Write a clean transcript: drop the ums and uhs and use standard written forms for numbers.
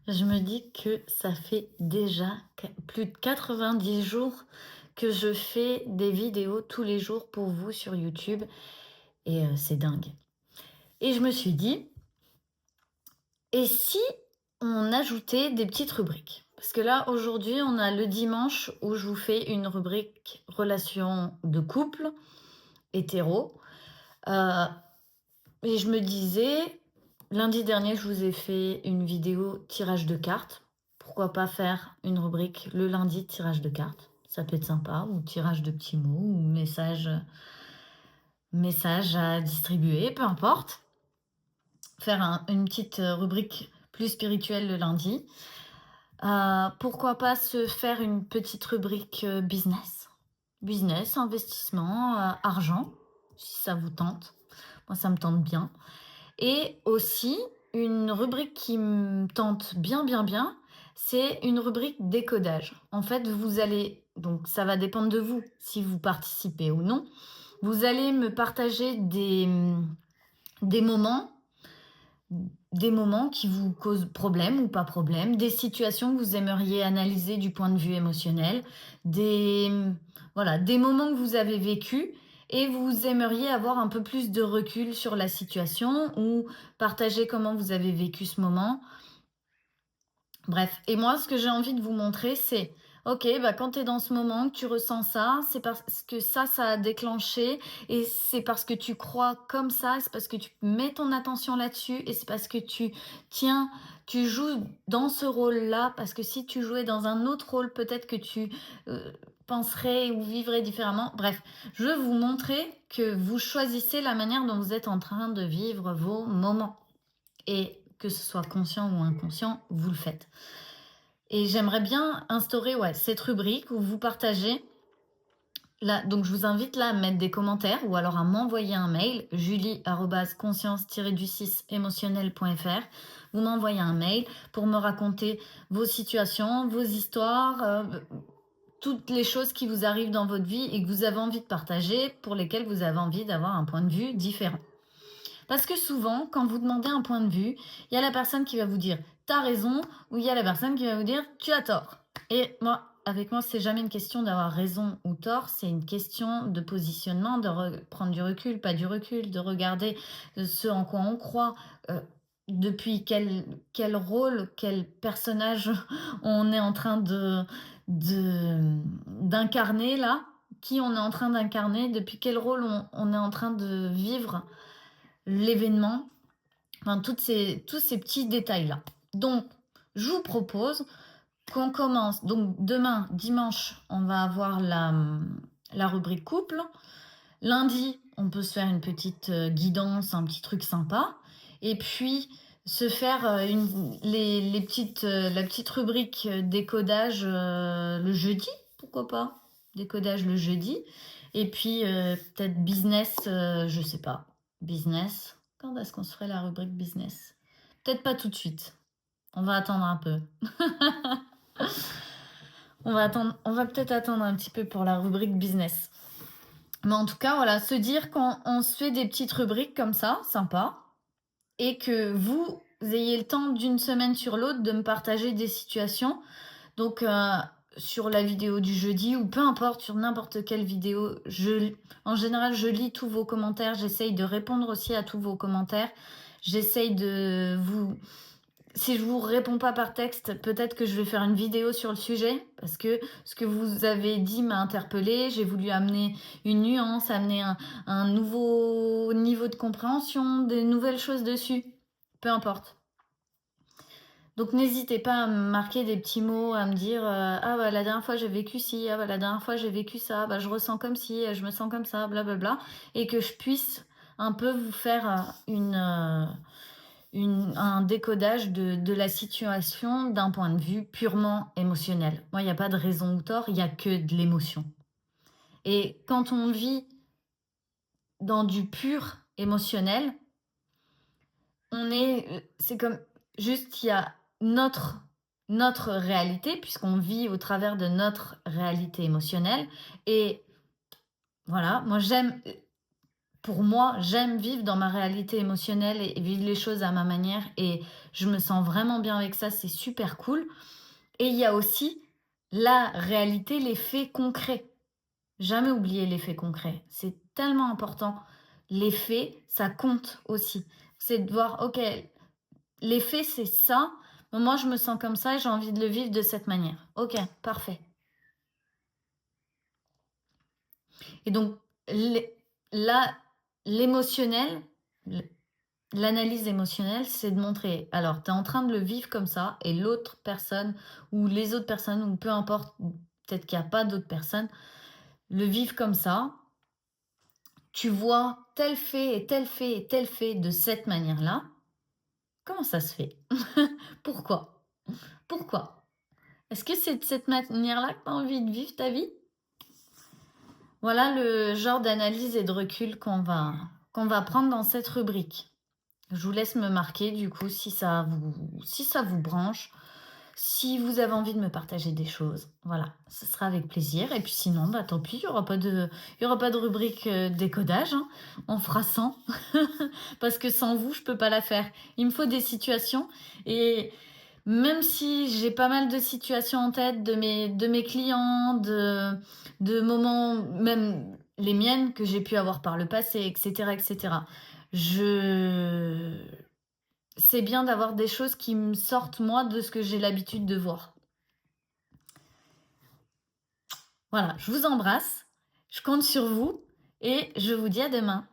Je me dis que ça fait déjà plus de 90 jours que je fais des vidéos tous les jours pour vous sur YouTube et c'est dingue. Et je me suis dit: «Et si on ajoutait des petites rubriques?» Parce que là, aujourd'hui, on a le dimanche où je vous fais une rubrique relations de couple, hétéro, heu et je me disais, lundi dernier, je vous ai fait une vidéo tirage de cartes. Pourquoi pas faire une rubrique le lundi tirage de cartes? Ça peut être sympa, ou tirage de petits mots, ou message à distribuer, peu importe. Faire une petite rubrique plus spirituelle le lundi. Pourquoi pas se faire une petite rubrique business? Business, investissement, argent, si ça vous tente. Moi, ça me tente bien. Et aussi, une rubrique qui me tente bien, bien, bien, c'est une rubrique décodage. En fait, vous allez, donc ça va dépendre de vous, si vous participez ou non. Vous allez me partager des moments, des moments qui vous causent problème ou pas problème, des situations que vous aimeriez analyser du point de vue émotionnel, des, voilà, des moments que vous avez vécus et vous aimeriez avoir un peu plus de recul sur la situation ou partager comment vous avez vécu ce moment. Bref, et moi, ce que j'ai envie de vous montrer, c'est, OK, bah, quand tu es dans ce moment, que tu ressens ça, c'est parce que ça a déclenché et c'est parce que tu crois comme ça, c'est parce que tu mets ton attention là-dessus et c'est parce que tiens, tu joues dans ce rôle-là, parce que si tu jouais dans un autre rôle, peut-être que tu penserais ou vivrais différemment. Bref, je veux vous montrer que vous choisissez la manière dont vous êtes en train de vivre vos moments. Et que ce soit conscient ou inconscient, vous le faites. Et j'aimerais bien instaurer cette rubrique où vous partagez. Là, donc je vous invite là à mettre des commentaires ou alors à m'envoyer un mail, julie@conscience-du6émotionnel.fr. Vous m'envoyez un mail pour me raconter vos situations, vos histoires, toutes les choses qui vous arrivent dans votre vie et que vous avez envie de partager, pour lesquelles vous avez envie d'avoir un point de vue différent. Parce que souvent, quand vous demandez un point de vue, il y a la personne qui va vous dire t'as raison, ou il y a la personne qui va vous dire tu as tort. Et moi, avec moi, c'est jamais une question d'avoir raison ou tort, c'est une question de positionnement, de prendre du recul, pas du recul, de regarder ce en quoi on croit, depuis quel rôle, quel personnage on est en train d'incarner là, qui on est en train d'incarner, depuis quel rôle on est en train de vivre l'événement, enfin tous ces petits détails-là. Donc, je vous propose qu'on commence. Donc, demain, dimanche, on va avoir la rubrique couple. Lundi, on peut se faire une petite guidance, un petit truc sympa. Et puis, se faire la petite rubrique décodage le jeudi, pourquoi pas? Décodage le jeudi. Et puis, peut-être business, je sais pas. Business. Quand est-ce qu'on se ferait la rubrique business? Peut-être pas tout de suite. On va attendre un peu. On va peut-être attendre un petit peu pour la rubrique business. Mais en tout cas, voilà, se dire qu'on se fait des petites rubriques comme ça, sympa, et que vous ayez le temps d'une semaine sur l'autre de me partager des situations. Donc, sur la vidéo du jeudi ou peu importe, sur n'importe quelle vidéo, en général, je lis tous vos commentaires, j'essaye de répondre aussi à tous vos commentaires. J'essaye de vous... Si je vous réponds pas par texte, peut-être que je vais faire une vidéo sur le sujet, parce que ce que vous avez dit m'a interpellée. J'ai voulu amener une nuance, amener un nouveau niveau de compréhension, des nouvelles choses dessus. Peu importe. Donc n'hésitez pas à me marquer des petits mots, à me dire ah bah la dernière fois j'ai vécu ci, ah bah la dernière fois j'ai vécu ça, bah je ressens comme ci, je me sens comme ça, blablabla, et que je puisse un peu vous faire un décodage de la situation d'un point de vue purement émotionnel. Moi, il n'y a pas de raison ou tort, il n'y a que de l'émotion. Et quand on vit dans du pur émotionnel, c'est comme juste, il y a notre réalité, puisqu'on vit au travers de notre réalité émotionnelle. Et voilà, moi j'aime, pour moi, j'aime vivre dans ma réalité émotionnelle et vivre les choses à ma manière et je me sens vraiment bien avec ça, c'est super cool. Et il y a aussi la réalité, les faits concrets. Jamais oublier les faits concrets. C'est tellement important. Les faits, ça compte aussi. C'est de voir, OK, les faits, c'est ça. Moi, je me sens comme ça et j'ai envie de le vivre de cette manière. OK, parfait. Et donc, l'é là, l'émotionnel, l'analyse émotionnelle, c'est de montrer, alors tu es en train de le vivre comme ça et l'autre personne ou les autres personnes ou peu importe, ou peut-être qu'il y a pas d'autres personnes, le vivent comme ça. Tu vois tel fait et tel fait et tel fait de cette manière-là. Comment ça se fait? Pourquoi? Pourquoi? Est-ce que c'est de cette manière-là que tu as envie de vivre ta vie? Voilà le genre d'analyse et de recul qu'on va prendre dans cette rubrique. Je vous laisse me marquer du coup si ça vous branche, si vous avez envie de me partager des choses. Voilà, ce sera avec plaisir et puis sinon, bah, tant pis, il y aura pas de rubrique, décodage, hein. On fera sans parce que sans vous, je peux pas la faire. Il me faut des situations et même si j'ai pas mal de situations en tête de mes clients, de moments, même les miennes que j'ai pu avoir par le passé, et cetera, et cetera. Je C'est bien d'avoir des choses qui me sortent, moi, de ce que j'ai l'habitude de voir. Voilà, je vous embrasse, je compte sur vous et je vous dis à demain.